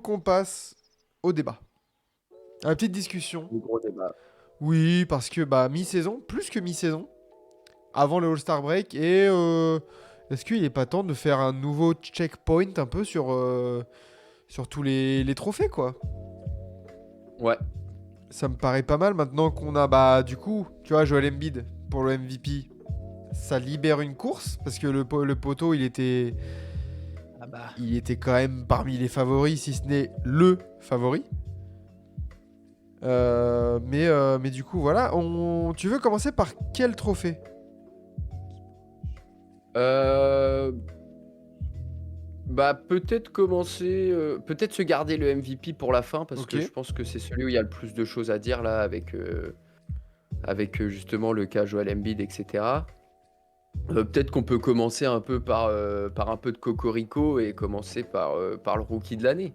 qu'on passe au débat. À la petite discussion. Le gros débat. Oui, parce que bah mi-saison, plus que mi-saison, avant le All-Star Break, et est-ce qu'il est pas temps de faire un nouveau checkpoint un peu sur tous les trophées, quoi? Ouais. Ça me paraît pas mal maintenant qu'on a, bah du coup, tu vois, Joel Embiid pour le MVP. Ça libère une course, parce que le poteau, Ah bah. il était quand même parmi les favoris, si ce n'est le favori. Mais du coup, voilà. Tu veux commencer par quel trophée? Euh, Bah peut-être commencer, peut-être se garder le MVP pour la fin parce Ok. que je pense que c'est celui où il y a le plus de choses à dire là avec justement le cas Joel Embiid, etc. Peut-être qu'on peut commencer un peu par un peu de cocorico et commencer par le rookie de l'année.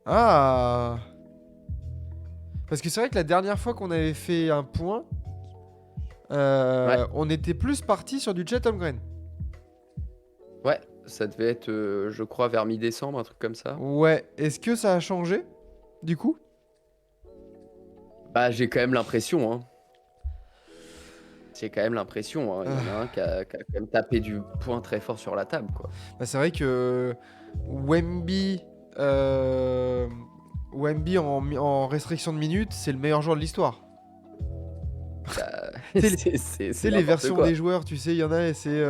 Ah. Parce que c'est vrai que la dernière fois qu'on avait fait un point, Ouais, on était plus parti sur du Chet Holmgren. ouais, ça devait être, je crois, vers mi-décembre, un truc comme ça. Ouais. Est-ce que ça a changé, du coup? Bah j'ai quand même l'impression, hein. J'ai quand même l'impression, hein. Il y en a un Ah. qui a quand même tapé du poing très fort sur la table, quoi. Bah, c'est vrai que Wemby, euh, Wemby en restriction de minutes, c'est le meilleur joueur de l'histoire. Bah, Tu sais, c'est c'est les n'importe versions quoi. des joueurs, tu sais, il y en a, et c'est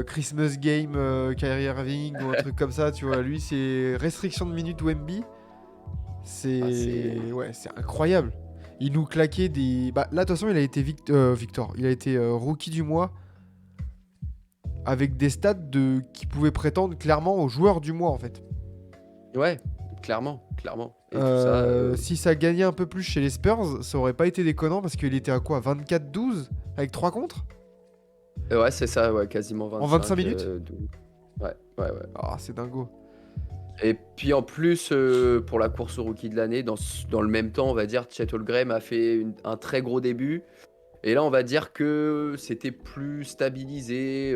Christmas Game, Kyrie Irving ou un truc comme ça, tu vois. Lui, c'est restriction de minutes Wemby. Ah, c'est C'est incroyable. Il nous claquait des. Bah, là, de toute façon, il a été Victor. Il a été rookie du mois avec des stats qui pouvaient prétendre clairement au joueur du mois, en fait. ouais, clairement, clairement. Et tout ça, Si ça gagnait un peu plus chez les Spurs, ça aurait pas été déconnant parce qu'il était à quoi, 24-12 avec 3 contre ouais, c'est ça, ouais, quasiment en 25 25, minutes? 12. Ouais, ouais, ouais. Ah, c'est dingo. Et puis en plus, pour la course au rookie de l'année, dans le même temps, on va dire, Chet Holmgren a fait un très gros début. Et là, on va dire que c'était plus stabilisé,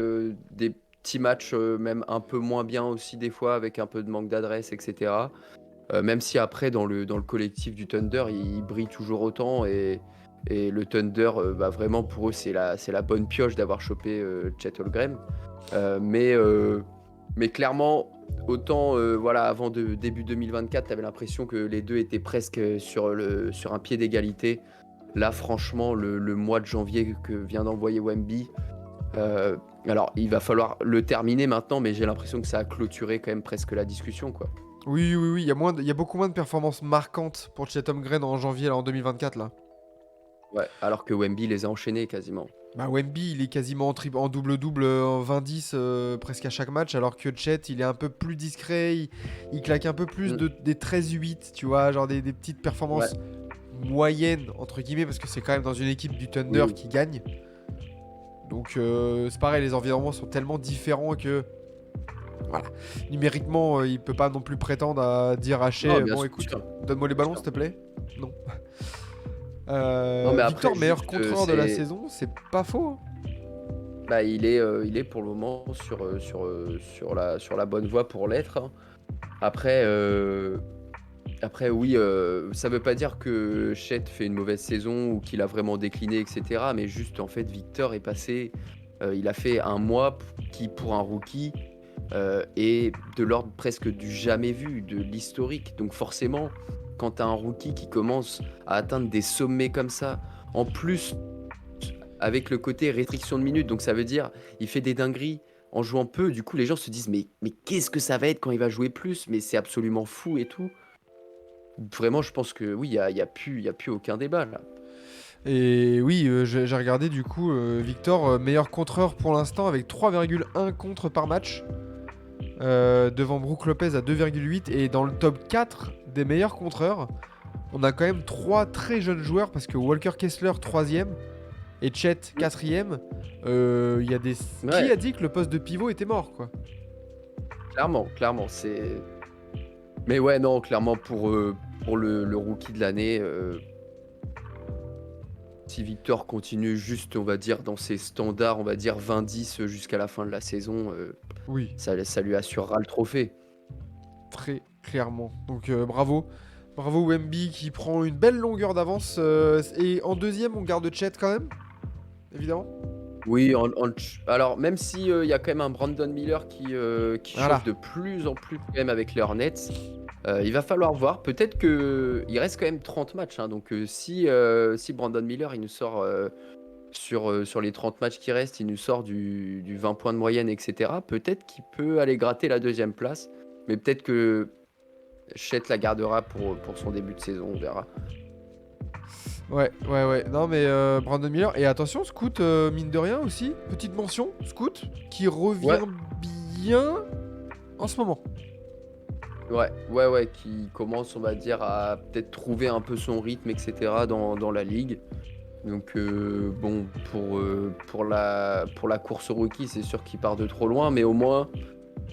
des petits matchs même un peu moins bien aussi des fois, avec un peu de manque d'adresse, etc. Même si après, dans le collectif du Thunder, il brille toujours autant. Et le Thunder, bah, vraiment, pour eux, c'est la bonne pioche d'avoir chopé Chet Holmgren. Mais clairement, autant voilà, avant début 2024, tu avais l'impression que les deux étaient presque sur un pied d'égalité. Là, franchement, le mois de janvier que vient d'envoyer Wemby, alors il va falloir le terminer maintenant, mais j'ai l'impression que ça a clôturé quand même presque la discussion, quoi. Oui, oui, oui, il y a beaucoup moins de performances marquantes pour Chet Holmgren en janvier, là, en 2024, là. Ouais, alors que Wemby les a enchaînés quasiment. Bah, Wemby, il est quasiment en double-double, en 20-10 presque à chaque match, alors que Chet, il est un peu plus discret, il claque un peu plus Mm. des 13-8, tu vois, genre des petites Ouais, performances moyennes, entre guillemets, parce que c'est quand même dans une équipe du oui, Thunder oui. qui gagne. Donc c'est pareil, les environnements sont tellement différents que voilà. Numériquement, il peut pas non plus prétendre à dire à Non, Shea, bien bon sûr, écoute, donne-moi les bien ballons sûr. s'il te plaît. Non. Non, mais après, Victor, meilleur juste, contreur de la saison, c'est pas faux, hein. bah, il est pour le moment sur la bonne voie pour l'être, hein. Après, après, oui, ça veut pas dire que Chet fait une mauvaise saison ou qu'il a vraiment décliné, etc. Mais juste, en fait, Victor est passé. Il a fait un mois qui, pour un rookie, est de l'ordre presque du jamais vu, de l'historique. Donc, forcément, quand tu as un rookie qui commence à atteindre des sommets comme ça, en plus, avec le côté restriction de minutes, donc ça veut dire il fait des dingueries en jouant peu. Du coup, les gens se disent mais qu'est-ce que ça va être quand il va jouer plus? Mais c'est absolument fou et tout. Vraiment, je pense que oui, il y a plus aucun débat là. Et oui, j'ai regardé du coup, Victor, meilleur contreur pour l'instant avec 3,1 contre par match. Devant Brook Lopez à 2,8. Et dans le top 4 des meilleurs contreurs, on a quand même 3 très jeunes joueurs parce que Walker Kessler 3ème et Chet Mm. 4ème. Qui Ouais, a dit que le poste de pivot était mort, quoi? clairement, clairement, c'est. Mais ouais, non, clairement pour le rookie de l'année, si Victor continue juste, on va dire, dans ses standards, on va dire 20-10 jusqu'à la fin de la saison, Oui, ça lui assurera le trophée. très clairement. Donc bravo. Bravo Wemby qui prend une belle longueur d'avance. Et en deuxième, on garde Chet quand même, évidemment. Oui, alors même si il y a quand même un Brandon Miller qui Voilà. chauffe de plus en plus quand même avec les Hornets, il va falloir voir. Peut-être que il reste quand même 30 matchs, hein, donc si Brandon Miller il nous sort sur les 30 matchs qui restent, il nous sort du 20 points de moyenne, etc. Peut-être qu'il peut aller gratter la deuxième place, mais peut-être que Chet la gardera pour son début de saison, on verra. Ouais, ouais, ouais. Non, mais Brandon Miller. Et attention, Scoot, mine de rien aussi. Petite mention, Scoot, qui Ouais, revient bien en ce moment. ouais, qui commence, on va dire, à peut-être trouver un peu son rythme, etc. dans la ligue. Donc bon, pour la course au rookie, c'est sûr qu'il part de trop loin, mais au moins,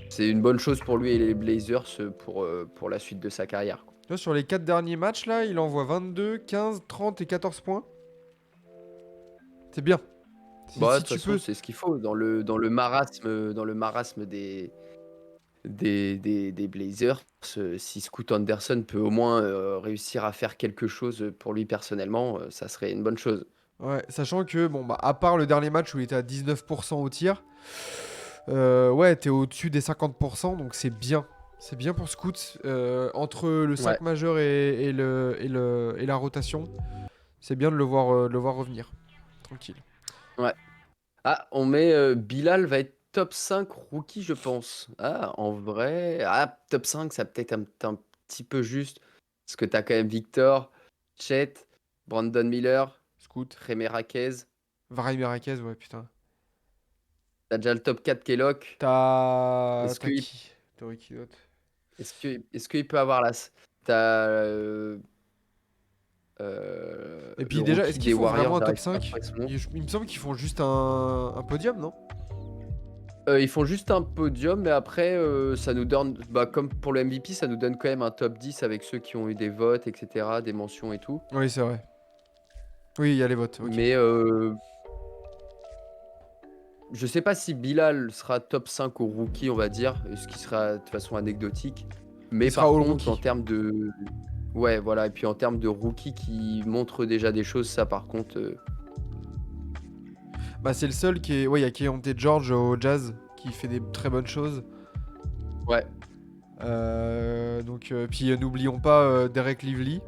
c'est une bonne chose pour lui et les Blazers pour la suite de sa carrière, quoi. Tu vois, sur les 4 derniers matchs, là, il envoie 22, 15, 30 et 14 points. C'est bien. Si, Bah, de si toute tu façon, peux. c'est ce qu'il faut dans le marasme des Blazers. Si Scoot Anderson peut au moins réussir à faire quelque chose pour lui personnellement, ça serait une bonne chose. Ouais, sachant que, bon, bah, à part le dernier match où il était à 19% au tir, ouais, t'es au-dessus des 50%, donc c'est bien. C'est bien pour Scoot. Entre le Ouais, 5 majeur et la rotation, c'est bien de le voir revenir. Tranquille. ouais. Ah, on met Bilal va être top 5 rookie, je pense. Ah, en vrai, top 5, ça peut-être un petit peu juste. Parce que t'as quand même Victor, Chet, Brandon Miller, Scoot. Jaime Raquez. Varay Merakez, ouais, putain. T'as déjà le top 4 qui est lock. T'as. Est-ce T'as qu'il qui? T'aurais qui d'autre? est-ce qu'il peut avoir t'as Et le puis déjà, est-ce rookie qu'ils des font Warriors, vraiment un top j'arrive pas à 5? trouver son nom. Il me semble qu'ils font juste un podium, non? Ils font juste un podium, mais après, ça nous donne, bah, comme pour le MVP, ça nous donne quand même un top 10 avec ceux qui ont eu des votes, etc., des mentions et tout. Oui, c'est vrai. Oui, il y a les votes, ok. Mais je sais pas si Bilal sera top 5 au rookie, on va dire, ce qui sera de toute façon anecdotique. Il Mais sera par all contre, en rookie. termes de. Ouais, voilà, et puis en termes de rookie qui montre déjà des choses, ça par contre. Bah, c'est le seul qui est. Ouais, il y a Keontae George au Jazz qui fait des très bonnes choses. Ouais, Donc, puis n'oublions pas Derek Lively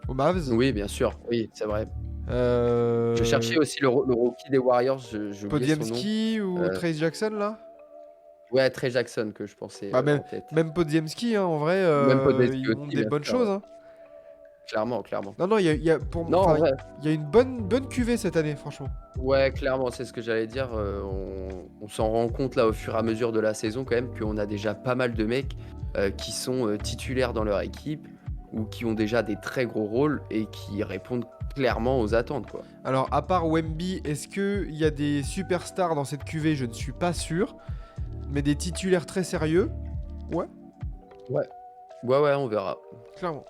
au Mavs. oui, bien sûr, oui, c'est vrai. Je Euh, cherchais aussi le rookie des Warriors, j'ai oublié son nom. Podziemski ou Euh, Trace Jackson là? ouais, Trey Jackson que je pensais Bah, même, en tête. même Podziemski, hein, en vrai, Ou même Podeski il montre aussi, des bien bonnes sûr, ouais. choses. Hein. Clairement, clairement. Non, non, Non, en enfin, vrai, il y a une bonne cuvée cette année, franchement. ouais, clairement, c'est ce que j'allais dire. On s'en rend compte là au fur et à mesure de la saison quand même qu'on a déjà pas mal de mecs qui sont titulaires dans leur équipe ou qui ont déjà des très gros rôles et qui répondent clairement aux attentes, quoi. Alors, à part Wemby, est-ce qu'il y a des superstars dans cette cuvée? Je ne suis pas sûr. Mais des titulaires très sérieux? Ouais, Ouais. Ouais, on verra. clairement.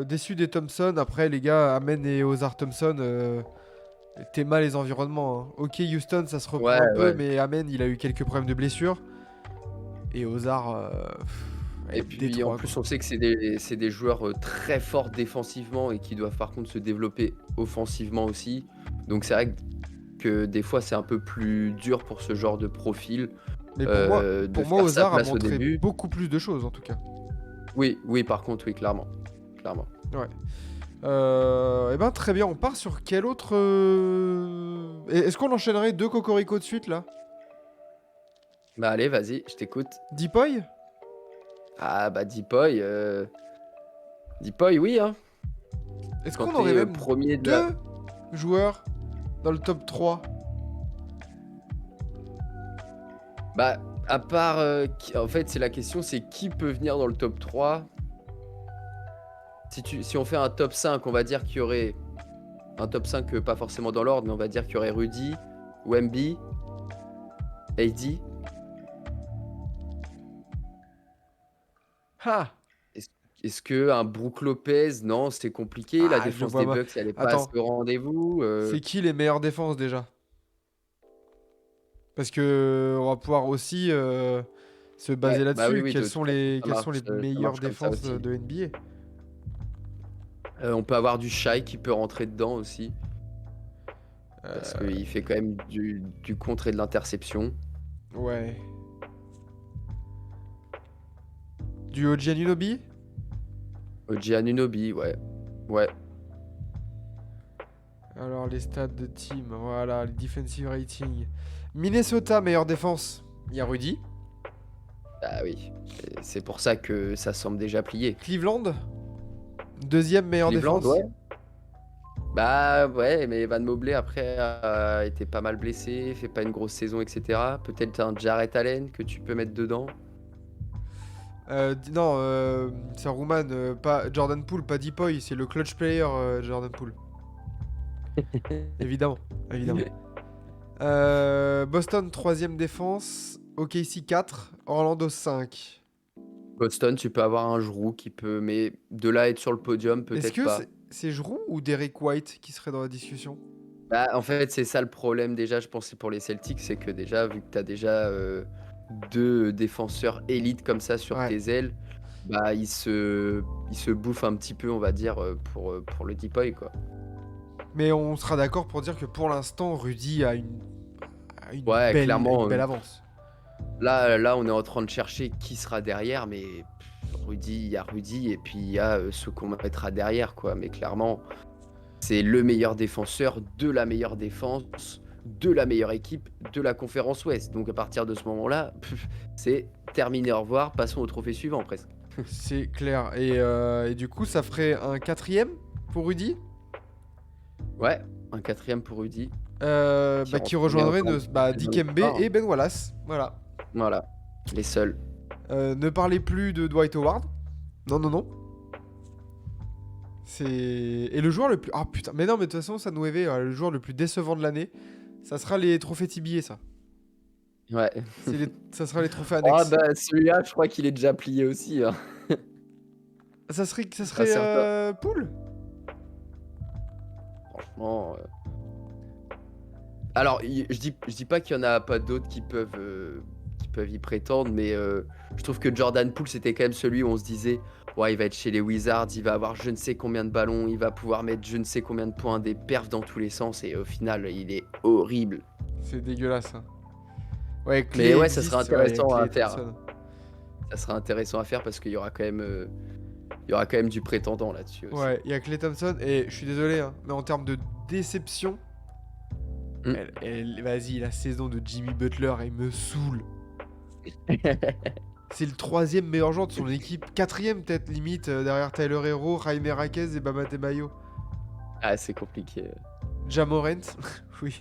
Déçu des Thompson. Après, les gars, Amen et Ozar Thompson, t'es mal les environnements. Hein. Ok, Houston, ça se reprend Ouais, un peu, ouais. mais Amen, il a eu quelques problèmes de blessure. Et Ozar, Et ouais, puis en Détroit, quoi. plus, on sait que c'est des joueurs très forts défensivement et qui doivent par contre se développer offensivement aussi. Donc c'est vrai que des fois, c'est un peu plus dur pour ce genre de profil Mais de pour moi, faire sa Ozar a place au montré début. beaucoup plus de choses, en tout cas. Oui, oui, par contre, oui, clairement. Clairement. Ouais. Eh ben, très bien. On part sur quel autre. Est-ce qu'on enchaînerait deux Cocorico de suite, là? Bah allez, vas-y, je t'écoute. Deepoy? Ah bah Deepoy, oui, hein. Est-ce Quand qu'on aurait t'es même premier de la. deux joueurs dans le top 3? Bah, à part. En fait, c'est la question, c'est qui peut venir dans le top 3. Si on fait un top 5, on va dire qu'il y aurait. Un top 5, pas forcément dans l'ordre, mais on va dire qu'il y aurait Rudy, Wemby, AD. Ha! Est-ce est-ce que un Brook Lopez, non, c'est compliqué. La Ah, je le défense vois des pas. Bucks, elle est pas à ce Attends, rendez-vous. c'est qui les meilleures défenses déjà? Parce que on va pouvoir aussi. se Ouais, baser bah oui, là-dessus. oui, de toute façon, Quelles sont les ça meilleures marche comme ça défenses aussi. de NBA? On peut avoir du Shai qui peut rentrer dedans aussi, parce Euh, qu'il fait quand même du contre et de l'interception. ouais. Du OG Anunoby? OG Anunoby, ouais. Ouais, Alors, les stats de team, voilà, les defensive rating. Minnesota, meilleure défense. Il y a Rudy. bah oui. C'est pour ça que ça semble déjà plié. Cleveland, deuxième meilleure Cleveland, défense. ouais. Bah ouais, mais Evan Mobley après a été pas mal blessé, fait pas une grosse saison, etc. Peut-être un Jarrett Allen que tu peux mettre dedans. Non, c'est Roman, pas Jordan Poole, pas Deepoy, c'est le clutch player Jordan Poole. Évidemment, évidemment. Boston, troisième défense. OKC 4, Orlando 5. Boston, tu peux avoir un Jrue qui peut, mais de là à être sur le podium, Est-ce peut-être que pas. c'est Jrue ou Derek White qui serait dans la discussion? Bah, en fait, c'est ça le problème déjà, je pensais pour les Celtics, c'est que déjà, vu que tu as déjà deux défenseurs élites comme ça sur Ouais. tes ailes, bah, ils se bouffent un petit peu, on va dire, pour le Deepoy, quoi. Mais on sera d'accord pour dire que pour l'instant, Rudy a Ouais, une clairement, belle avance. là, on est en train de chercher qui sera derrière, mais Rudy, il y a Rudy, et puis il y a ceux qu'on mettra derrière, quoi. Mais clairement, c'est le meilleur défenseur de la meilleure défense, de la meilleure équipe de la conférence Ouest. Donc à partir de ce moment-là, c'est terminé, au revoir, passons au trophée suivant presque. C'est clair. Et du coup, ça ferait un quatrième pour Rudy Ouais, un quatrième pour Rudy, qui met rejoindrait encore un petit peu plus dans Dikembe l'histoire. et Ben Wallace. Voilà. Voilà, les seuls. Ne parlez plus de Dwight Howard. Non, non, non. Et le joueur le plus... Ah putain, mais non, mais de toute façon, ça nous avait le joueur le plus décevant de l'année. Ça sera les trophées TBA, ça. Ouais. Ça sera les trophées Ah annexes. bah celui-là, je crois qu'il est déjà plié aussi, hein. Ça Pas serait certain. Poole. Franchement. Alors, je dis pas qu'il y en a pas d'autres qui peuvent y prétendre, mais je trouve que Jordan Poole, c'était quand même celui où on se disait, ouais, il va être chez les Wizards, il va avoir je ne sais combien de ballons, il va pouvoir mettre je ne sais combien de points, des perfs dans tous les sens, et au final, il est horrible. C'est dégueulasse, hein. Ouais, Mais Clay ouais, ça sera existe. Ouais, il y a intéressant à Clay faire. Thompson. Ça sera intéressant à faire parce qu'il y aura quand même, du prétendant là-dessus aussi. Ouais, il y a Clay Thompson. Et je suis désolé, hein, mais en termes de déception, Mm. vas-y, la saison de Jimmy Butler, elle me saoule. C'est le troisième meilleur joueur de son équipe. Quatrième, peut-être, limite, derrière Tyler Hero, Jaime Raquez et Bam Adebayo. Ah, c'est compliqué. Ja Morant. Oui.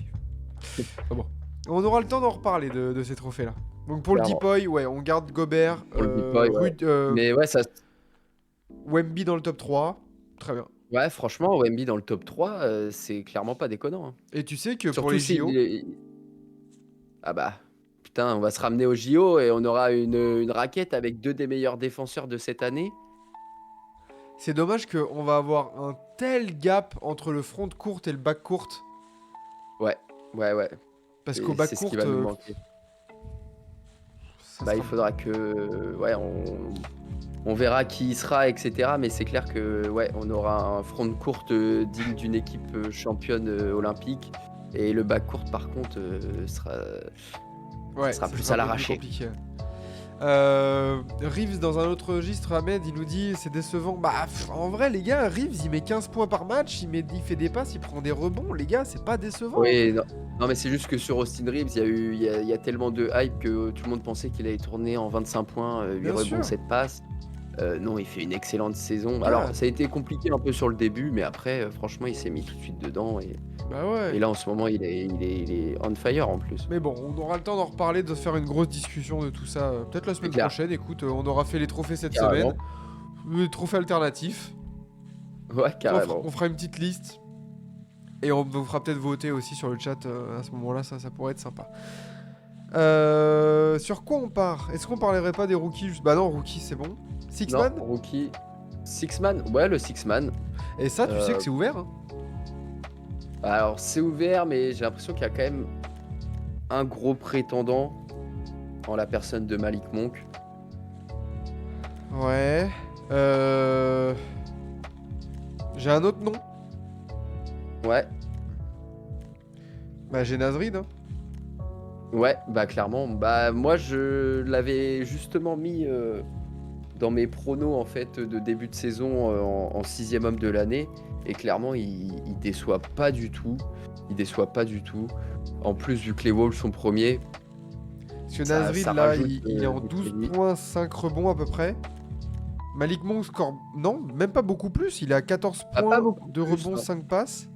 Ah bon. On aura le temps d'en reparler de ces trophées-là. Donc pour le Clairement. Deepoy, ouais, on garde Gobert, Pour le Deepoy, ouais. Mais ouais, Wemby dans le top 3. Très bien. ouais, franchement, Wemby dans le top 3, c'est clairement pas déconnant, hein. Et tu sais que pour Surtout les si JO, ah bah, putain, on va se ramener au JO et on aura une raquette avec 2 des meilleurs défenseurs de cette année. c'est dommage qu'on va avoir un tel gap entre le front court et le back court. Ouais, ouais, ouais. Parce Et qu'au back c'est ce court, qui va nous manquer. ça Bah, il sera... faudra que ouais, on verra qui y sera, etc. Mais c'est clair que ouais, on aura un front court digne d'une équipe championne olympique. Et le back court, par contre, Ouais, sera ça plus sera à un peu plus l'arraché. compliqué. Reeves dans un autre registre, Ahmed, il nous dit c'est décevant. Bah, en vrai, les gars, Reeves il met 15 points par match, il fait des passes, il prend des rebonds. Les gars, c'est pas décevant. Oui, non. Non, mais c'est juste que sur Austin Reeves, il y a tellement de hype que tout le monde pensait qu'il allait tourner en 25 points, 8 Bien rebonds, sûr. 7 passes. Non, il fait une excellente saison. Ouais. Alors, ça a été compliqué un peu sur le début, mais après, franchement, il s'est mis tout de suite dedans. Bah ouais. Et là, en ce moment, il est on fire en plus. Mais bon, on aura le temps d'en reparler, de faire une grosse discussion de tout ça. Peut-être la semaine clair. prochaine. Écoute, on aura fait les trophées cette Carrément. semaine. Les trophées alternatifs. Ouais, carrément. On fera une petite liste. Et on vous fera peut-être voter aussi sur le chat à ce moment-là, ça pourrait être sympa. Sur quoi on part? Est-ce qu'on parlerait pas des rookies Bah non, rookies c'est bon. Six Non, man. rookie. Six man. Ouais, le six man. Et ça, tu sais que c'est ouvert, hein. Alors, c'est ouvert, mais j'ai l'impression qu'il y a quand même un gros prétendant. en la personne de Malik Monk. Ouais. J'ai un autre nom. Ouais, Bah, j'ai Nasrid. Hein. ouais, bah clairement. Bah moi je l'avais justement mis dans mes pronos en fait de début de saison en sixième homme de l'année. Et clairement il déçoit pas du tout. Il déçoit pas du tout. En plus vu que les Wolves sont premiers, Parce que ça Nasrid, là, rajoute il est en des 12 crédits. points, 5 rebonds à peu près. Malik Monk score. Non, même pas beaucoup plus. Il a 14 Ah, pas points, beaucoup 2 plus, rebonds, non. 5 passes.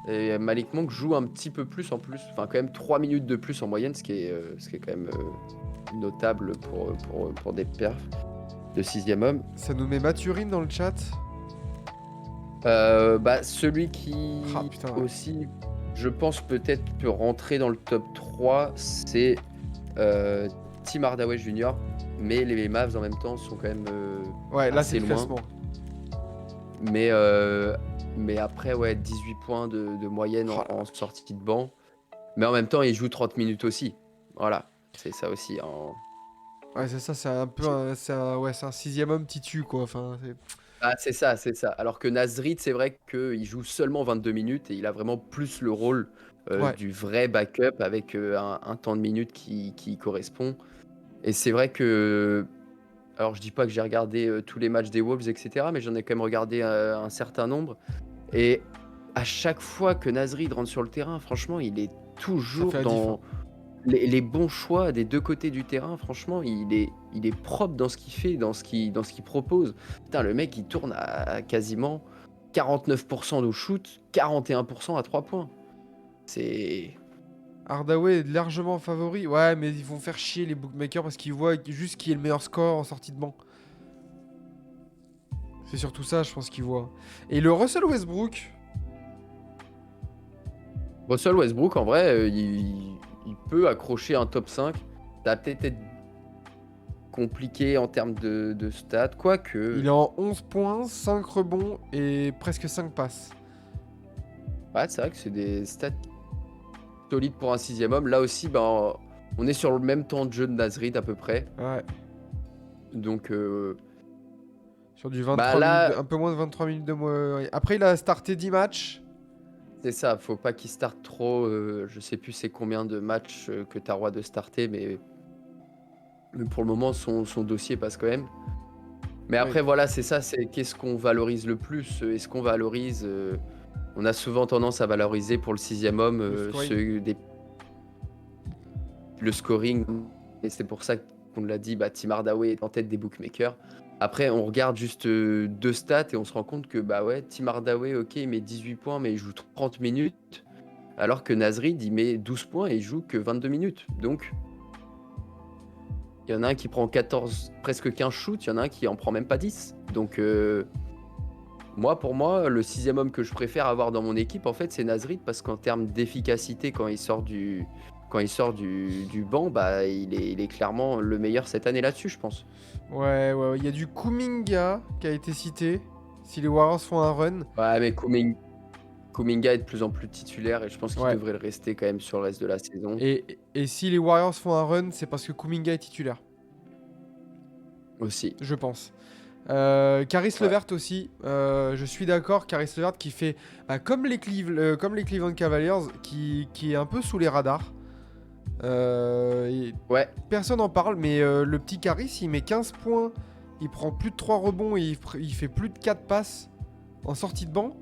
Et Malik Monk joue un petit peu plus en plus. Enfin quand même 3 minutes de plus en moyenne, ce qui est quand même notable pour des perfs de sixième homme. Ça nous met Mathurine dans le chat. Bah, celui qui Ah putain. aussi, je pense peut-être peut rentrer dans le top 3, c'est Tim Hardaway Jr. Mais les Mavs en même temps sont quand même Ouais, là c'est assez le loin. classement. Mais après, ouais, 18 points de moyenne Oh la en vache. sortie de banc. Mais en même temps, il joue 30 minutes aussi. Voilà, c'est ça aussi. Ouais, c'est ça, c'est un peu un, ouais, c'est un sixième homme titu, quoi. Enfin, Ah, c'est ça, c'est ça. Alors que Nasrid, c'est vrai qu'il joue seulement 22 minutes et il a vraiment plus le rôle ouais. du vrai backup avec un temps de minutes qui correspond. Et c'est vrai que, alors je dis pas que j'ai regardé tous les matchs des Wolves, etc., mais j'en ai quand même regardé un certain nombre. Et à chaque fois que Nasrid rentre sur le terrain, franchement, il est Ça fait toujours la diff. Hein. dans les bons choix des deux côtés du terrain. Franchement, il est propre dans ce qu'il fait, dans ce qu'il propose. Putain, le mec, il tourne à quasiment 49% au shoot, 41% à 3 points. C'est... Hardaway est largement favori. Ouais, mais ils vont faire chier les bookmakers parce qu'ils voient juste qui est le meilleur score en sortie de banc. C'est surtout ça, je pense qu'ils voient. Et le Russell Westbrook. Russell Westbrook, en vrai, il peut accrocher un top 5. Ça va peut-être être compliqué en termes de stats, quoique... Il est en 11 points, 5 rebonds et presque 5 passes. Ouais, c'est vrai que c'est des stats solides pour un sixième homme. Là aussi, ben, on est sur le même temps de jeu de Nasrid à peu près. Ouais. Donc, Sur du bah 23 minutes, là, un peu moins de 23 minutes de moi. Ouais. Après, il a starté 10 matchs. c'est ça. Faut pas qu'il starte trop. Je sais plus c'est combien de matchs que tu as droit de starter, mais pour le moment, son dossier passe quand même. Mais Oui. après, voilà, c'est ça. C'est qu'est-ce qu'on valorise le plus? Est-ce qu'on valorise on a souvent tendance à valoriser pour le sixième homme Le scoring. le scoring. Et c'est pour ça qu'on l'a dit, bah, Tim Hardaway est en tête des bookmakers. Après, on regarde juste deux stats et on se rend compte que bah ouais, Tim Hardaway, ok, il met 18 points, mais il joue 30 minutes. Alors que Nasrid, il met 12 points et il joue que 22 minutes. Donc, il y en a un qui prend 14, presque 15 shoots, il y en a un qui en prend même pas 10. Donc, pour moi, le sixième homme que je préfère avoir dans mon équipe, en fait, c'est Nasrid parce qu'en termes d'efficacité, quand il sort du banc, bah, il est clairement le meilleur cette année là-dessus, je pense. Ouais. Il y a du Kuminga qui a été cité. Si les Warriors font un run. Ouais, mais Kuminga est de plus en plus titulaire et je pense qu'il Ouais. devrait le rester quand même sur le reste de la saison Et si les Warriors font un run, c'est parce que Kuminga est titulaire. aussi. Je pense. Caris Ouais. Levert aussi, je suis d'accord. Caris Levert qui fait comme les Cleveland Cavaliers, qui est un peu sous les radars. Ouais. Personne n'en parle, mais le petit Caris, il met 15 points, il prend plus de 3 rebonds et il fait plus de 4 passes en sortie de banc.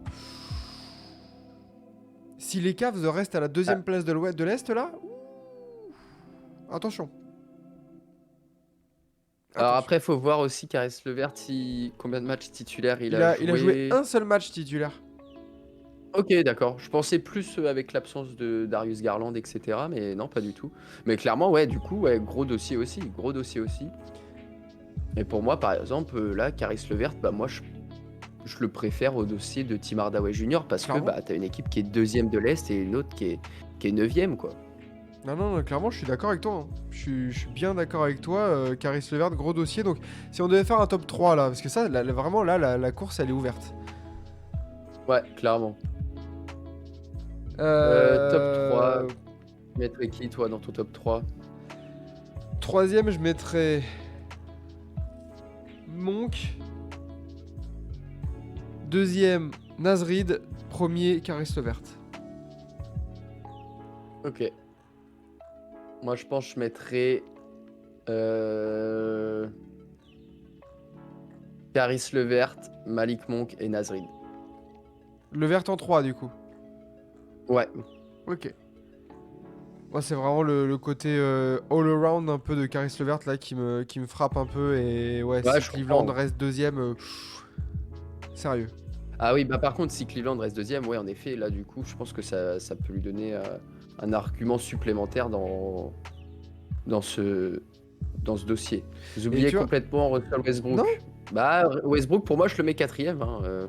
Si les Cavs restent à la Ah, deuxième place de l'Est, là, attention. alors Attention. après, faut voir aussi Caris Levert combien de matchs titulaires il Il a a joué joué. un seul match titulaire. Ok, d'accord. Je pensais plus avec l'absence de Darius Garland, etc. Mais non, pas du tout. Mais clairement, ouais, du coup, ouais, gros dossier aussi. Gros dossier aussi. Et pour moi, par exemple, là, Caris Levert, bah moi, je le préfère au dossier de Tim Hardaway Jr. parce que Clairement. bah, t'as une équipe qui est deuxième de l'Est et une autre qui est neuvième, quoi. Non, clairement, je suis d'accord avec toi. Hein. Je suis bien d'accord avec toi. Caris Levert, gros dossier. Donc, si on devait faire un top 3 là, parce que ça, vraiment, là, la course, elle est ouverte. Ouais, clairement. Top 3. Euh... Tu mettrais qui, toi, dans ton top 3? troisième, je mettrais Monk. Deuxième, Naz Reid. Premier, Caris Levert. Ok. Moi, je pense que je mettrais Caris Levert, Malik Monk et Naz Reid. Levert en 3 du coup. Ouais. Ok. Moi, c'est vraiment le côté all-around un peu de Caris Levert là qui me frappe un peu. Et ouais, Ouais, si je Cleveland comprends. reste deuxième, sérieux. Ah oui, bah par contre, si Cleveland reste deuxième, ouais, en effet, là, du coup, je pense que ça peut lui donner un argument supplémentaire dans ce, dans ce dossier. Vous Et oubliez tu vois, complètement Russell non? Westbrook. Bah, Westbrook, pour moi, je le mets quatrième. Hein,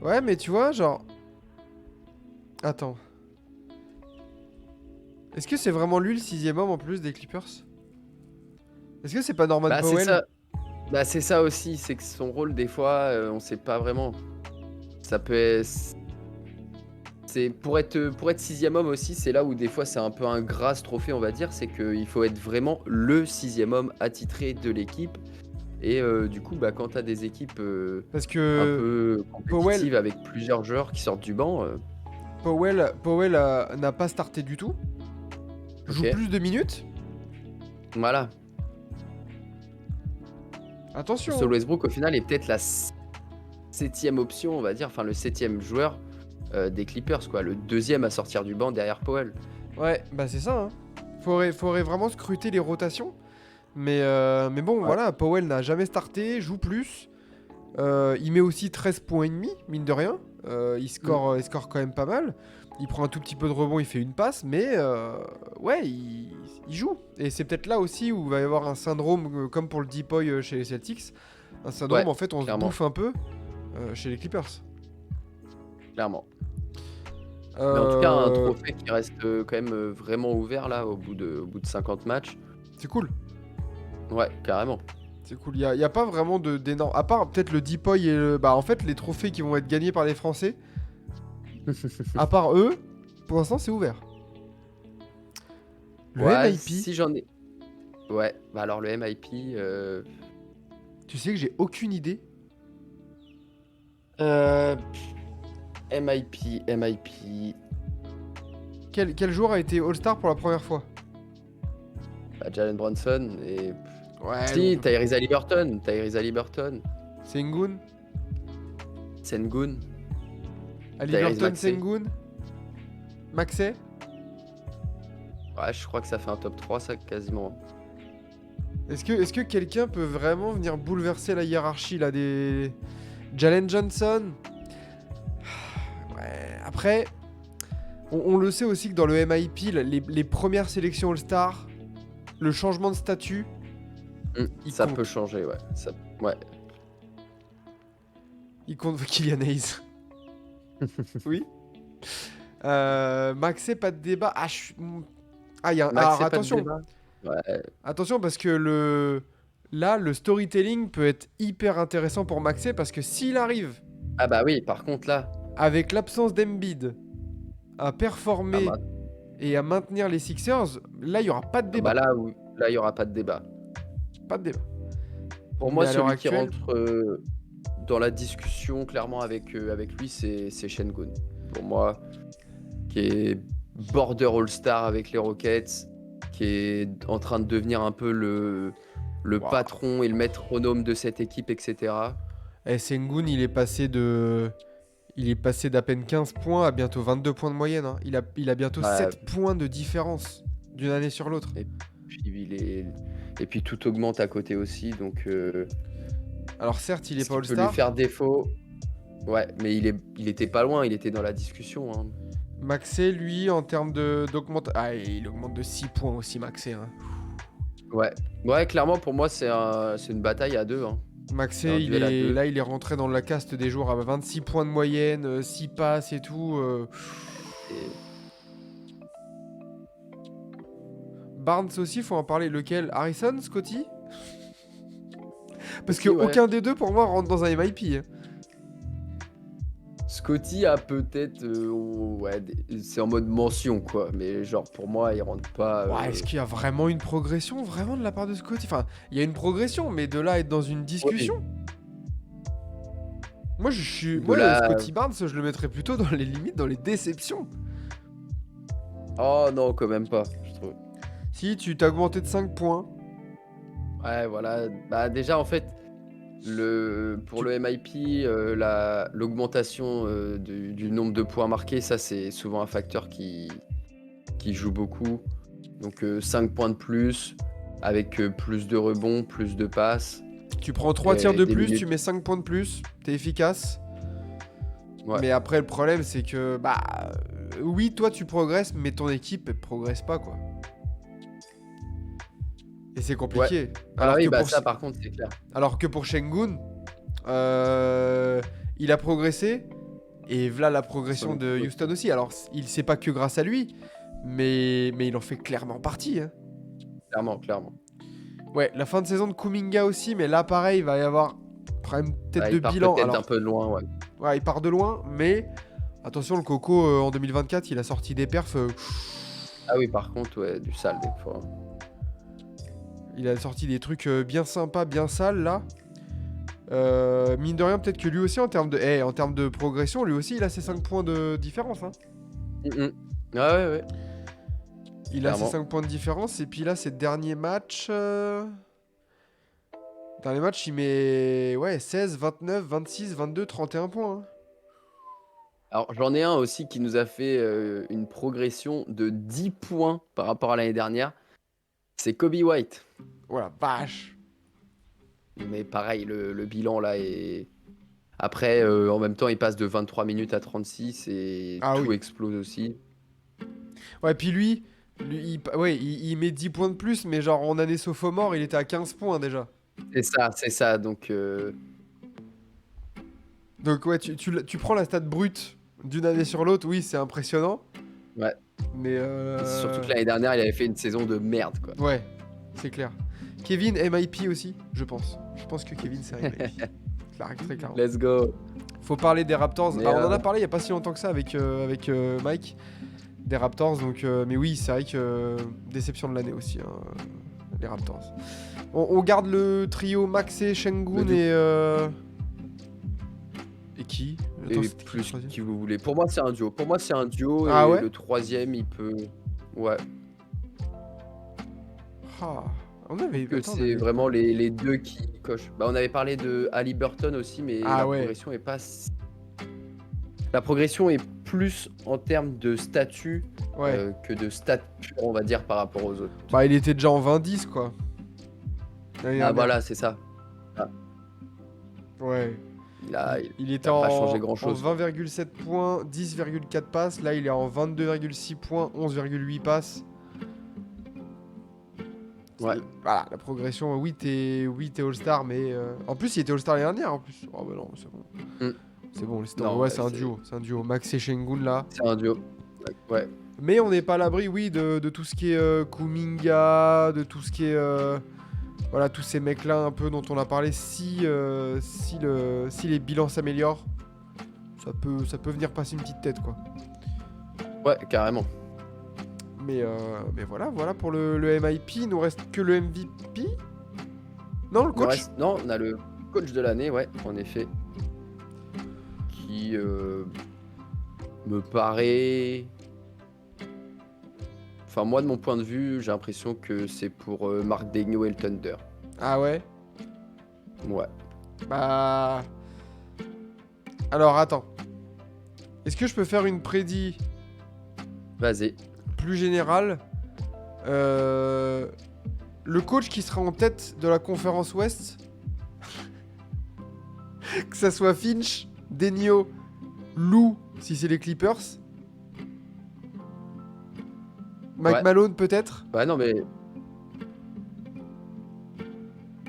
Ouais, mais tu vois, genre. Attends. Est-ce que c'est vraiment lui le sixième homme en plus des Clippers? Est-ce que c'est pas Norman Bah, c'est Powell? ça. Bah, c'est ça aussi, c'est que son rôle, des fois, on sait pas vraiment. Ça peut être... C'est pour être sixième homme aussi, c'est là où des fois c'est un peu ingrat ce trophée, on va dire, c'est qu'il faut être vraiment le sixième homme attitré de l'équipe. Et du coup, bah, quand tu as des équipes Parce un que peu Powell, compétitives avec plusieurs joueurs qui sortent du banc, Powell n'a pas starté du tout. Joue ok, plus de minutes. voilà. Attention, Russell hein. Westbrook, au final, est peut-être la septième option, on va dire, enfin le septième joueur des Clippers, quoi, le deuxième à sortir du banc derrière Powell. Ouais, bah c'est ça. Hein. Faudrait vraiment scruter les rotations. Mais bon, Ouais. voilà, Powell n'a jamais starté, joue plus. Il met aussi 13 points et demi, mine de rien. Mm. Il score quand même pas mal. Il prend un tout petit peu de rebond, il fait une passe, mais ouais, il joue. Et c'est peut-être là aussi où il va y avoir un syndrome, comme pour le Deepoy chez les Celtics. Un syndrome, Ouais, en fait, on se clairement, bouffe un peu chez les Clippers. clairement. Mais en tout cas, un Euh, trophée qui reste quand même vraiment ouvert là au bout de 50 matchs. c'est cool. Ouais, carrément. C'est cool. Y a pas vraiment d'énormes. À part peut-être le Deepoy et le. Bah, en fait, les trophées qui vont être gagnés par les Français, à part eux, pour l'instant, c'est ouvert. Le Ouais, MIP, si j'en ai. Ouais, bah alors le MIP. tu sais que j'ai aucune idée. Euh, MIP. Quel joueur a été All-Star pour la première fois? Bah, Jalen Brunson et. Ouais, Si, donc. Tyrese Haliburton. Sengun, Sengun. Tyrese Haliburton, Maxey. Sengun, Maxey. Ouais, je crois que ça fait un top 3, ça, quasiment. Est-ce que quelqu'un peut vraiment venir bouleverser la hiérarchie là des. Jalen Johnson? Ouais, après, on le sait aussi que dans le MIP, là, les premières sélections All-Star, le changement de statut, il Ça peut compte. changer, ouais. Ouais. Il compte Kylian Hayes. Oui. Maxé, pas de débat. Ah, alors Maxey, pas de attention. débat. Ouais. Attention parce que là, le storytelling peut être hyper intéressant pour Maxé parce que s'il arrive, Ah bah oui, par contre là. avec l'absence d'Embiid, à Ah performer bah, et à maintenir les Sixers, là, il n'y aura pas de bah débat. là, il y aura pas de débat. Pas de débat. Pour Mais moi, à l'heure celui qui actuelle, rentre dans la discussion clairement avec lui, c'est Sengun. Pour moi, qui est border All-Star avec les Rockets, qui est en train de devenir un peu le waouh. patron et le métronome de cette équipe, etc. Sengun, il est passé d'à peine 15 points à bientôt 22 points de moyenne. Hein. Il a bientôt Bah, 7 points de différence d'une année sur l'autre. et puis et puis tout augmente à côté aussi, donc Alors certes, il est ce pas qui peut lui All-Star. faire défaut. Ouais, mais il était pas loin, il était dans la discussion. Hein. Maxé, lui, en termes d'augmentation... Ah, il augmente de 6 points aussi, Maxé. Hein. Ouais. Ouais, clairement, pour moi, c'est une bataille à deux. Hein. C'est un Maxé, duel à deux. là, il est rentré dans la caste des joueurs à 26 points de moyenne, 6 passes et tout. Et Barnes aussi, faut en parler. Lequel? Harrison, Scotty? Parce que aussi, ouais. aucun des deux, pour moi, rentre dans un MIP. Hein. Scotty a peut-être, ouais, c'est en mode mention, quoi. Mais genre, pour moi, il rentre pas. Ouais, est-ce qu'il y a vraiment une progression, vraiment, de la part de Scotty? Enfin, il y a une progression, mais de là à être dans une Oui, discussion? Moi, je suis. de Moi, là. Scotty Barnes, je le mettrais plutôt dans les limites, dans les déceptions. Oh non, quand même pas, je trouve. Si tu t'as augmenté de 5 points, Ouais, voilà. Bah, déjà, en fait, pour tu- le MIP, l'augmentation du nombre de points marqués, ça, c'est souvent un facteur qui joue beaucoup. Donc, 5 points de plus, avec plus de rebonds, plus de passes, tu prends 3 tirs de des plus, tu minutes. mets 5 points de plus, t'es efficace. Ouais, Mais après, le problème, c'est que, bah, oui, toi, tu progresses, mais ton équipe, elle progresse pas, quoi. Et c'est ouais. compliqué. Ah oui, bah ça, par contre, c'est clair. Alors que pour Şengün, il a progressé. Et voilà la progression Son de équipe Houston aussi. aussi. Alors, il sait pas que grâce à lui, mais il en fait clairement partie, hein. Clairement, clairement. Ouais, la fin de saison de Kuminga aussi, mais là, pareil, il va y avoir problème peut-être Ah, de il part bilan. peut-être d'un Alors, peu de loin, ouais. ouais, il part de loin, mais attention, le Coco, en 2024, il a sorti des perfs. Ah oui, par contre, ouais, du sale, des fois. Il a sorti des trucs bien sympas, bien sales, là. Mine de rien, peut-être que lui aussi, en termes de progression, lui aussi, il a ses 5 points de différence, hein. Mhm. Ah ouais, ouais, Il a ses clairement. 5 points de différence. Et puis là, ses derniers matchs. Dernier match, il met ouais, 16, 29, 26, 22, 31 points, hein. Alors, j'en ai un aussi qui nous a fait une progression de 10 points par rapport à l'année dernière. C'est Kobe White. Oh la vache. Mais pareil, le bilan là est. Après, en même temps, il passe de 23 minutes à 36 et Ah tout oui. explose aussi. Ouais, puis ouais, il met 10 points de plus, mais genre en année sophomore, il était à 15 points déjà. C'est ça, c'est ça. Donc, Donc ouais, tu prends la stat brute d'une année sur l'autre, oui, c'est impressionnant. ouais. Mais Surtout que l'année dernière, il avait fait une saison de merde, quoi. ouais, c'est clair. Kevin, MIP aussi, je pense. Je pense que Kevin, c'est un MIP. Très clairement. Let's go. Faut parler des Raptors. Mais Bah, on en a parlé il y a pas si longtemps que ça avec Mike. Des Raptors, donc mais oui, c'est vrai que déception de l'année aussi, hein, les Raptors. On garde le trio Maxey, Şengün et qui? Attends, et c'était qui le plus troisième? qui vous voulez. Pour moi, c'est un duo. Pour moi, c'est un duo Ah et ouais? le troisième, il peut. Ouais. Ah, on avait. Que Attends, on c'est avait. vraiment les deux qui cochent. Bah, on avait parlé de Haliburton aussi, mais Ah la ouais. progression est pas. La progression est plus en termes de statut Ouais. que de stats purs, on va dire, par rapport aux autres. Bah, il était déjà en 20-10 quoi. L'année Ah dernière. voilà, c'est ça. Ah, Ouais. il a, Il il était a pas changé en grand-chose. 20,7 points, 10,4 passes. Là, il est en 22,6 points, 11,8 passes. Ouais. Voilà, la progression, oui, t'es All-Star, mais. En plus, il était All-Star l'année dernière, en plus. Oh, bah non, c'est bon. Mm. C'est bon, Non, ouais, ouais, c'est un duo. C'est un duo. Max et Şengün, là. c'est un duo. Ouais. Mais on n'est pas à l'abri, oui, de tout ce qui est Kuminga, de tout ce qui est. Voilà, tous ces mecs-là, un peu, dont on a parlé. Si les bilans s'améliorent, ça peut venir passer une petite tête, quoi. Ouais, carrément. Mais voilà pour le MIP. Il nous reste que le MVP. Non, le coach. Non, on a le coach de l'année, ouais, en effet. Qui me paraît. Enfin, moi, de mon point de vue, j'ai l'impression que c'est pour Marc Daigneault et le Thunder. Ah ouais. Ouais. Bah. Alors attends. Est-ce que je peux faire une prédit Vas-y. plus générale? Le coach qui sera en tête de la conférence Ouest, que ça soit Finch, Daigneault, Lou, si c'est les Clippers, Mike Ouais. Malone peut-être. Ouais, non, mais.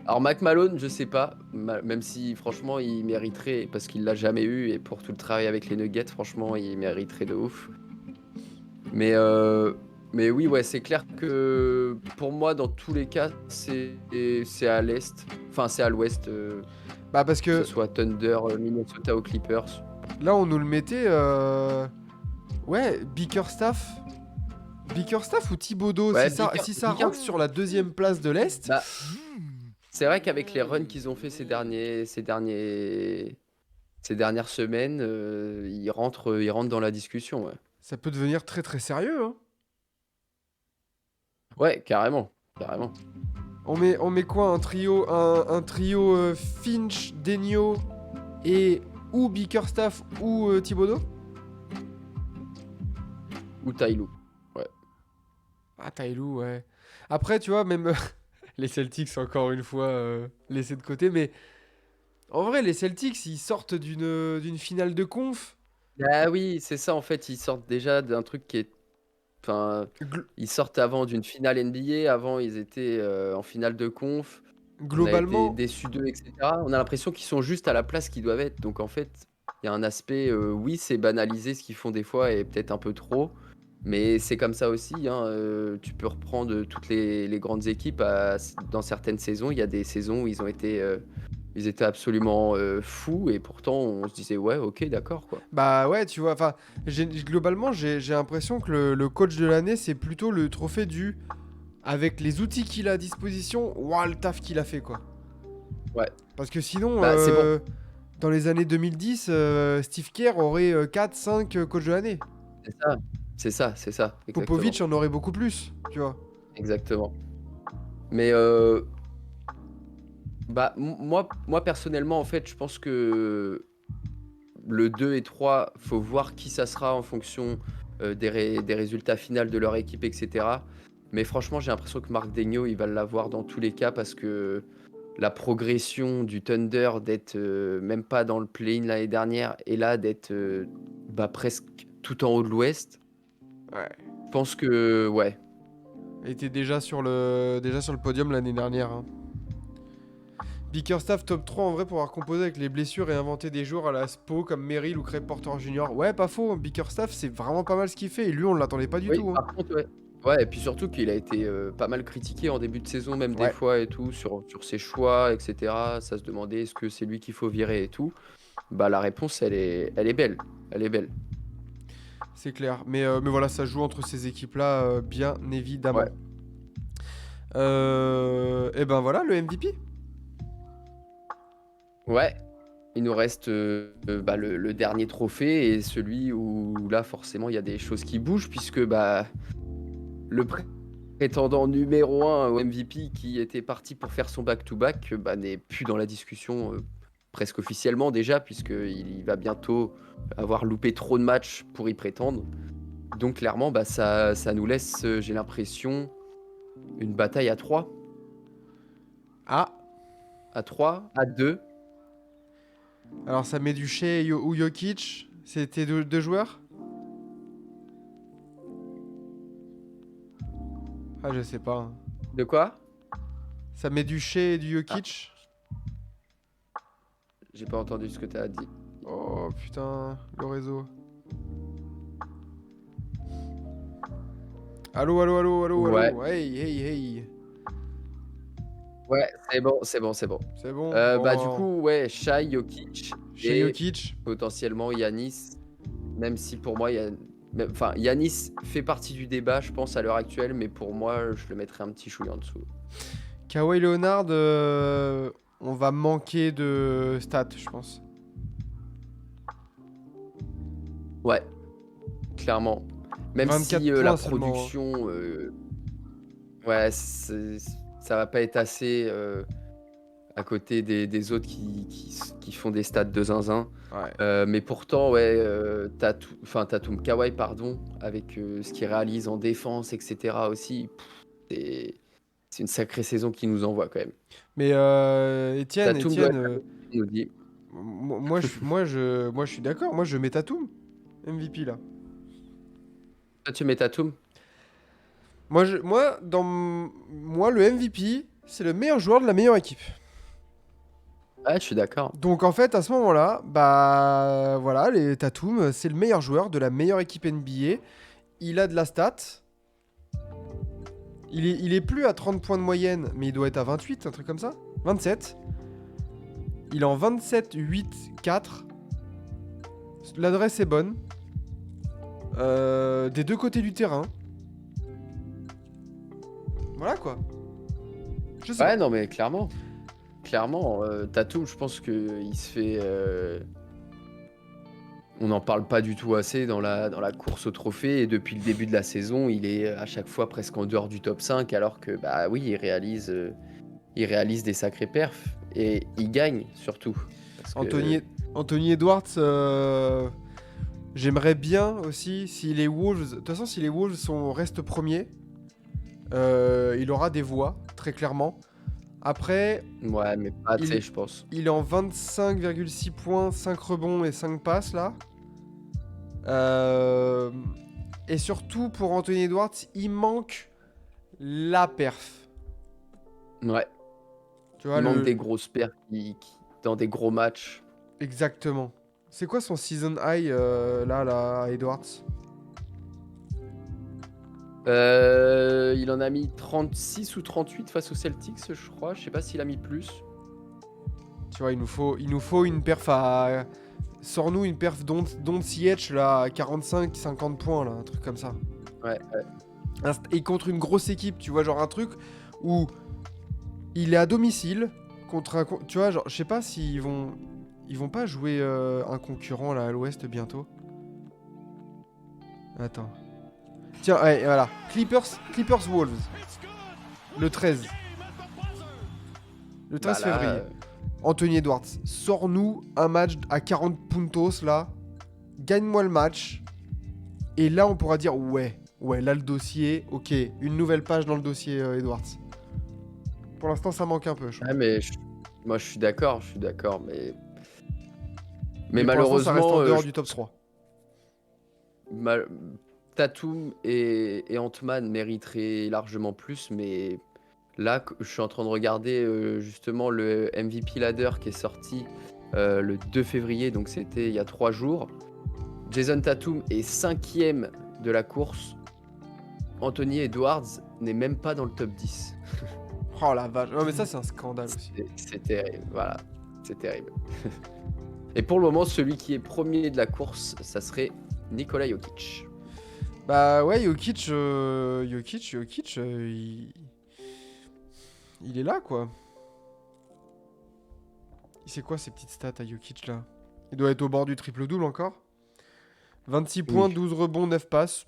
Alors, Mac Malone, je sais pas. Même si, franchement, il mériterait, parce qu'il l'a jamais eu, et pour tout le travail avec les Nuggets, franchement, il mériterait de ouf. Mais oui, ouais, c'est clair que pour moi, dans tous les cas, c'est à l'Est. Enfin, c'est à l'Ouest. Bah parce Que que ce soit Thunder, Minnesota ou Clippers. Là, on nous le mettait. Ouais, Bickerstaff. Bickerstaff ou Thibodeau, Ouais, si ça Bicker- rentre sur la deuxième place de l'Est. Bah, c'est vrai qu'avec les runs qu'ils ont fait ces dernières semaines, ils rentrent dans la discussion. Ouais, Ça peut devenir très très sérieux. Hein. ouais, carrément, carrément. On met quoi? Un trio Finch, Denio et ou Bickerstaff ou Thibodeau? Ou Tailou. Ouais. Ah, Tailou, ouais. Après, tu vois, même les Celtics, encore une fois, laissés de côté. Mais en vrai, les Celtics, ils sortent d'une finale de conf. Ah oui, c'est ça en fait. Ils sortent déjà d'un truc qui est. Enfin, Gl- ils sortent avant d'une finale NBA. Avant, ils étaient en finale de conf. On a été globalement, déçus d'eux, etc. On a l'impression qu'ils sont juste à la place qu'ils doivent être. Donc en fait, il y a un aspect, oui, c'est banaliser ce qu'ils font des fois et peut-être un peu trop. Mais c'est comme ça aussi, hein, tu peux reprendre toutes les grandes équipes dans certaines saisons. Il y a des saisons où ils étaient absolument fous et pourtant on se disait ouais, ok, d'accord quoi. bah ouais, tu vois, enfin, globalement, j'ai l'impression que le coach de l'année, c'est plutôt le trophée du avec les outils qu'il a à disposition, waouh, le taf qu'il a fait, quoi. Ouais, Parce que sinon, bah c'est bon, dans les années 2010, Steve Kerr aurait 4-5 coachs de l'année. c'est ça, c'est ça, exactement, Popovic en aurait beaucoup plus, tu vois. exactement. Mais bah moi personnellement en fait, je pense que le 2 et 3, faut voir qui ça sera en fonction des résultats finaux de leur équipe, etc. Mais franchement, j'ai l'impression que Marc Daigneault, il va l'avoir dans tous les cas parce que la progression du Thunder d'être même pas dans le play-in l'année dernière et là d'être bah, presque tout en haut de l'Ouest, Ouais. je pense que ouais. Il était déjà sur le podium l'année dernière. Hein. Bickerstaff top 3 en vrai pour avoir composé avec les blessures et inventé des joueurs à la Spo comme Merrill ou Craig Porter Jr. Ouais, pas faux, hein. Bickerstaff c'est vraiment pas mal ce qu'il fait et lui on l'attendait pas du Oui, tout. Hein. par contre, ouais. Ouais, et puis surtout qu'il a été pas mal critiqué en début de saison, même des Ouais, fois et tout, sur ses choix, etc. Ça se demandait est-ce que c'est lui qu'il faut virer et tout. Bah la réponse, elle est belle. Elle est belle. c'est clair. Mais voilà, ça joue entre ces équipes-là, bien évidemment. Ouais. Et ben voilà, le MVP. Ouais. Il nous reste bah, le dernier trophée et celui où là forcément il y a des choses qui bougent puisque bah le prétendant numéro 1 au MVP qui était parti pour faire son back-to-back bah, n'est plus dans la discussion presque officiellement déjà puisqu'il va bientôt avoir loupé trop de matchs pour y prétendre. Donc clairement bah, ça nous laisse, j'ai l'impression, une bataille à 3. Ah, À 3, à 2. alors ça met du Shea ou Jokic. C'était deux joueurs. Ah, je sais pas. Hein. De quoi? Ça met du Shea et du Ah, Jokic. j'ai pas entendu ce que tu as dit. Oh putain, le réseau. Allô, allô, allô, allô, Ouais, allô. Hey, hey, hey. ouais, c'est bon, c'est bon, c'est bon. C'est bon? Bah du Bon. coup, ouais, Shai, Jokic Chez et Jokic. potentiellement Yanis, même si pour moi, enfin, Yanis fait partie du débat, je pense, à l'heure actuelle, mais pour moi, je le mettrais un petit chouille en dessous. Kawhi Leonard, on va manquer de stats, je pense. Ouais, clairement. Même 24 si la points seulement. Hein. production, ouais, ça va pas être assez à côté des autres qui font des stats de zinzin. Ouais. Mais pourtant, ouais, Tatum, Kawhi, pardon, avec ce qu'il réalise en défense, etc. aussi, c'est c'est une sacrée saison qu'il nous envoie quand même. Mais Étienne, Tatum doit Étienne, être MVP, il nous dit. moi je suis d'accord. Moi je mets Tatum MVP là. Toi, tu mets Tatum? Moi le MVP, c'est le meilleur joueur de la meilleure équipe. Ouais, je suis d'accord. Donc en fait à ce moment-là, bah voilà, les Tatum, c'est le meilleur joueur de la meilleure équipe NBA. Il a de la stat. Il est plus à 30 points de moyenne, mais il doit être à 28, un truc comme ça. 27. Il est en 27, 8, 4 L'adresse est bonne. Des deux côtés du terrain. Voilà quoi. Je sais Ouais, pas. non, mais clairement. Clairement, Tatum, je pense qu'il se fait. On n'en parle pas du tout assez dans la course au trophée. Et depuis le début de la saison, il est à chaque fois presque en dehors du top 5. Alors que, bah oui, il réalise des sacrés perfs. Et il gagne surtout. Parce que. Anthony, Anthony Edwards, j'aimerais bien aussi, si les Wolves. De toute façon, si les Wolves restent premiers, il aura des voix, très clairement. Après, Ouais, mais pas il assez, est, je pense. il est en 25,6 points, 5 rebonds et 5 passes là. Euh, et surtout, pour Anthony Edwards, il manque la perf. Ouais. Tu vois, Il manque des grosses pertes dans des gros matchs. Exactement. C'est quoi son season high là, Edwards? Il en a mis 36 ou 38 face aux Celtics, je crois. Je sais pas s'il a mis plus. Tu vois, il nous faut une perf à. Sors-nous une perf Don't CH là, à 45-50 points là, un truc comme ça. Ouais, ouais. Et contre une grosse équipe, tu vois, genre un truc où il est à domicile contre un. Tu vois, genre, je sais pas s'ils vont. Ils vont pas jouer un concurrent là à l'ouest bientôt. Attends. Tiens, ouais, voilà. Clippers Wolves. Le 13. Le Bah 13 là, février. Anthony Edwards, sors-nous un match à 40 puntos là. Gagne-moi le match. Et là, on pourra dire ouais, là le dossier, ok, une nouvelle page dans le dossier Edwards. Pour l'instant, ça manque un peu, je trouve. ouais, mais moi je suis d'accord, mais Mais pour l'instant, ça reste en malheureusement, dehors du top 3. mal- Tatum et Ant-Man mériteraient largement plus, mais là, je suis en train de regarder justement le MVP Ladder qui est sorti le 2 février, donc c'était il y a 3 jours. Jason Tatum est 5e de la course. Anthony Edwards n'est même pas dans le top 10. Oh la vache. Non, mais ça, c'est un scandale aussi. C'est terrible, voilà, c'est terrible. Et pour le moment, celui qui est premier de la course, ça serait Nikola Jokic. Bah ouais, Jokic, il est là, quoi. C'est quoi ces petites stats à Jokic, là? Il doit être au bord du triple-double encore. 26 points, Oui. 12 rebonds, 9 passes.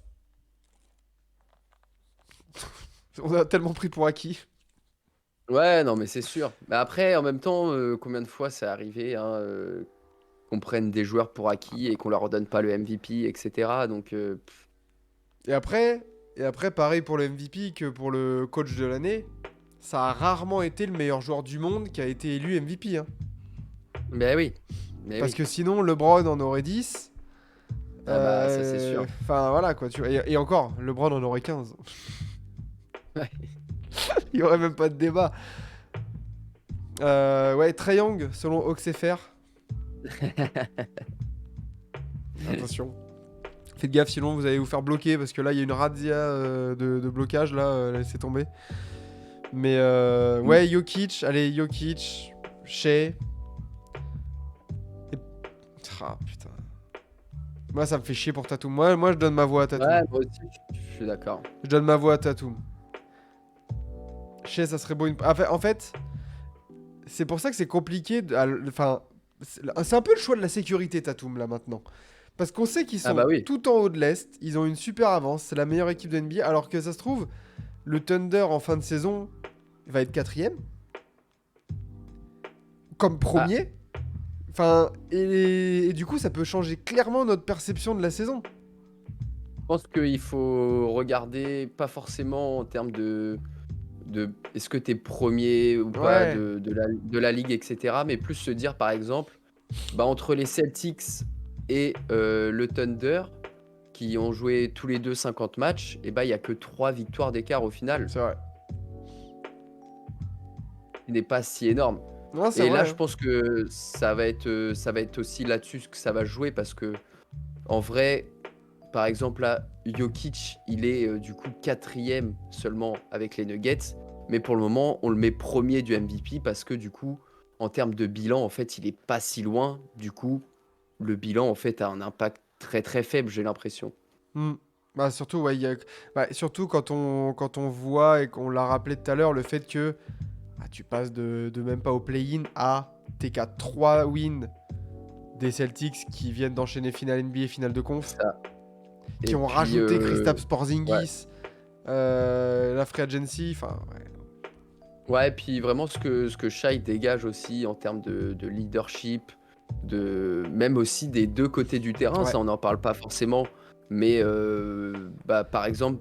On a tellement pris pour acquis. Ouais, non, mais c'est sûr. Mais après, en même temps, combien de fois c'est arrivé qu'on prenne des joueurs pour acquis et qu'on leur donne pas le MVP, etc. Donc, Et après, pareil pour le MVP que pour le coach de l'année, ça a rarement été le meilleur joueur du monde qui a été élu MVP. Hein. ben oui. Mais Parce oui. que sinon, LeBron en aurait 10. Ah bah, ça c'est sûr. Enfin, voilà quoi. Tu vois. Et encore, LeBron en aurait 15. Ouais. Il n'y aurait même pas de débat. Ouais, Trae Young, selon OxFR. Attention. Faites gaffe, sinon vous allez vous faire bloquer parce que là, il y a une razzia de blocage. Là, laissez tomber. Mais ouais, Jokic. Allez, Jokic. Shea. Et... Ah, putain. Moi, ça me fait chier pour Tatum. Moi, je donne ma voix à Tatum. Ouais, moi aussi, je suis d'accord. Je donne ma voix à Tatum. Shea, ça serait beau. En fait, c'est pour ça que c'est compliqué. Enfin, c'est un peu le choix de la sécurité, Tatum, là, maintenant. Parce qu'on sait qu'ils Ah sont bah oui. tout en haut de l'Est. Ils ont une super avance. C'est la meilleure équipe de NBA. Alors que ça se trouve, le Thunder, en fin de saison, va être 4ème. Comme premier. Enfin, et du coup, ça peut changer clairement notre perception de la saison. Je pense qu'il faut regarder pas forcément en termes de est-ce que t'es premier ou pas Ouais. de la ligue, etc. Mais plus se dire, par exemple, bah, entre les Celtics et le Thunder, qui ont joué tous les deux 50 matchs, et bah, il n'y a que 3 victoires d'écart au final, C'est vrai. ce qui n'est pas si énorme. Non, c'est Et vrai. là, je Hein. pense que ça va être aussi là-dessus que ça va jouer, parce que en vrai, par exemple, là, Jokic, il est du coup 4ème seulement avec les Nuggets. Mais pour le moment, on le met premier du MVP parce que du coup, en termes de bilan, en fait, il est pas si loin. Du coup, le bilan en fait a un impact très très faible, j'ai l'impression. Hmm. Bah, surtout, ouais, surtout quand on voit et qu'on l'a rappelé tout à l'heure, le fait que tu passes de même pas au play-in à t'es qu'à 3 wins des Celtics qui viennent d'enchaîner finale NBA et finale de conf, Ça. qui Et ont puis, rajouté Kristaps ouais. Porzingis, la free agency, enfin, ouais. Ouais, et puis vraiment ce que Shai dégage aussi en termes de leadership, même aussi des deux côtés du terrain, Ouais, ça on n'en parle pas forcément, mais bah, par exemple,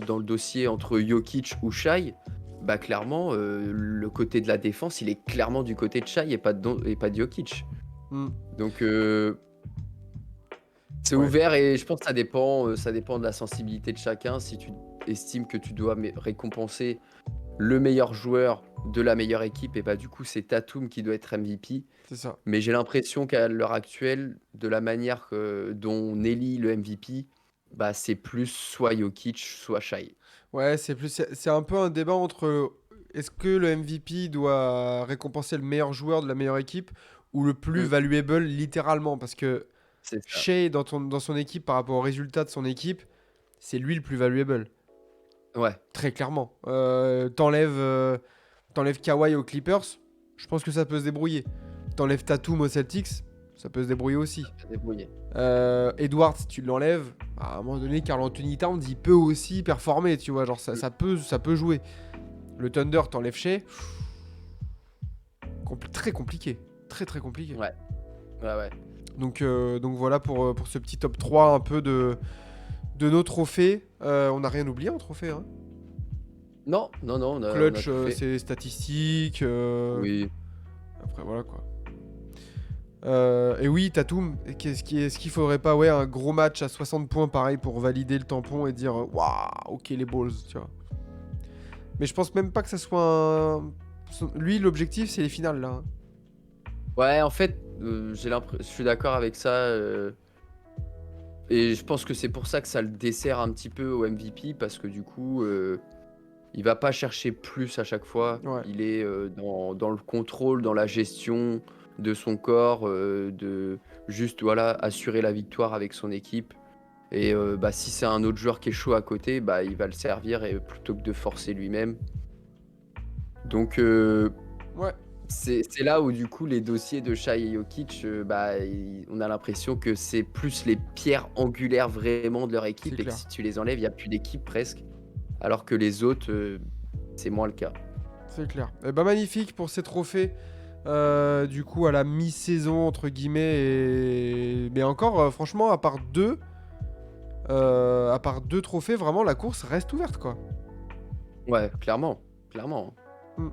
dans le dossier entre Jokic ou Shai, bah, clairement, le côté de la défense, il est clairement du côté de Shai et pas de Jokic. hmm, Donc c'est ouais, ouvert et je pense que ça dépend de la sensibilité de chacun. Si tu estimes que tu dois récompenser le meilleur joueur de la meilleure équipe, et bah du coup c'est Tatum qui doit être MVP. c'est ça. Mais j'ai l'impression qu'à l'heure actuelle, de la manière dont on élit le MVP, bah c'est plus soit Jokic, soit Shai. Ouais, c'est un peu un débat entre est-ce que le MVP doit récompenser le meilleur joueur de la meilleure équipe ou le plus Mm, valuable littéralement, parce que c'est ça. Shea dans son équipe par rapport aux résultats de son équipe, c'est lui le plus valuable, Ouais, très clairement. T'enlèves Kawhi aux Clippers, je pense que ça peut se débrouiller. T'enlèves Tatum aux Celtics, ça peut se débrouiller aussi. c'est débrouillé. Edwards, si tu l'enlèves, à un moment donné, Karl Anthony Towns, il peut aussi performer, tu vois, genre Mm, ça peut jouer. Le Thunder, t'enlèves Shea, très compliqué, très compliqué. ouais, ouais, ouais. Donc voilà pour ce petit top 3 un peu de nos trophées. On n'a rien oublié en trophée, hein. Non, non, non, on a Clutch, tout fait. c'est statistique. Oui. Après, voilà quoi. Et oui, Tatum, est-ce qu'il faudrait pas un gros match à 60 points pareil pour valider le tampon et dire waouh, ok les balls, tu vois. Mais je pense même pas que ça soit Lui, l'objectif, c'est les finales là, hein. Ouais, en fait, je suis d'accord avec ça. Et je pense que c'est pour ça que ça le dessert un petit peu au MVP, parce que du coup, il va pas chercher plus à chaque fois. Ouais, Il est dans le contrôle, dans la gestion de son corps, de juste voilà, assurer la victoire avec son équipe. Et bah, si c'est un autre joueur qui est chaud à côté, bah, il va le servir et, plutôt que de forcer lui-même. Donc ouais, c'est là où du coup les dossiers de Shai et Jokic, bah, on a l'impression que c'est plus les pierres angulaires vraiment de leur c'est équipe et que clair. si tu les enlèves, il n'y a plus d'équipe presque. Alors que les autres, c'est moins le cas. C'est clair. Et bah magnifique pour ces trophées. Du coup, à la mi-saison, entre guillemets. Mais encore, franchement, à part deux trophées, vraiment, la course reste ouverte, quoi. Ouais, clairement, clairement. Mm.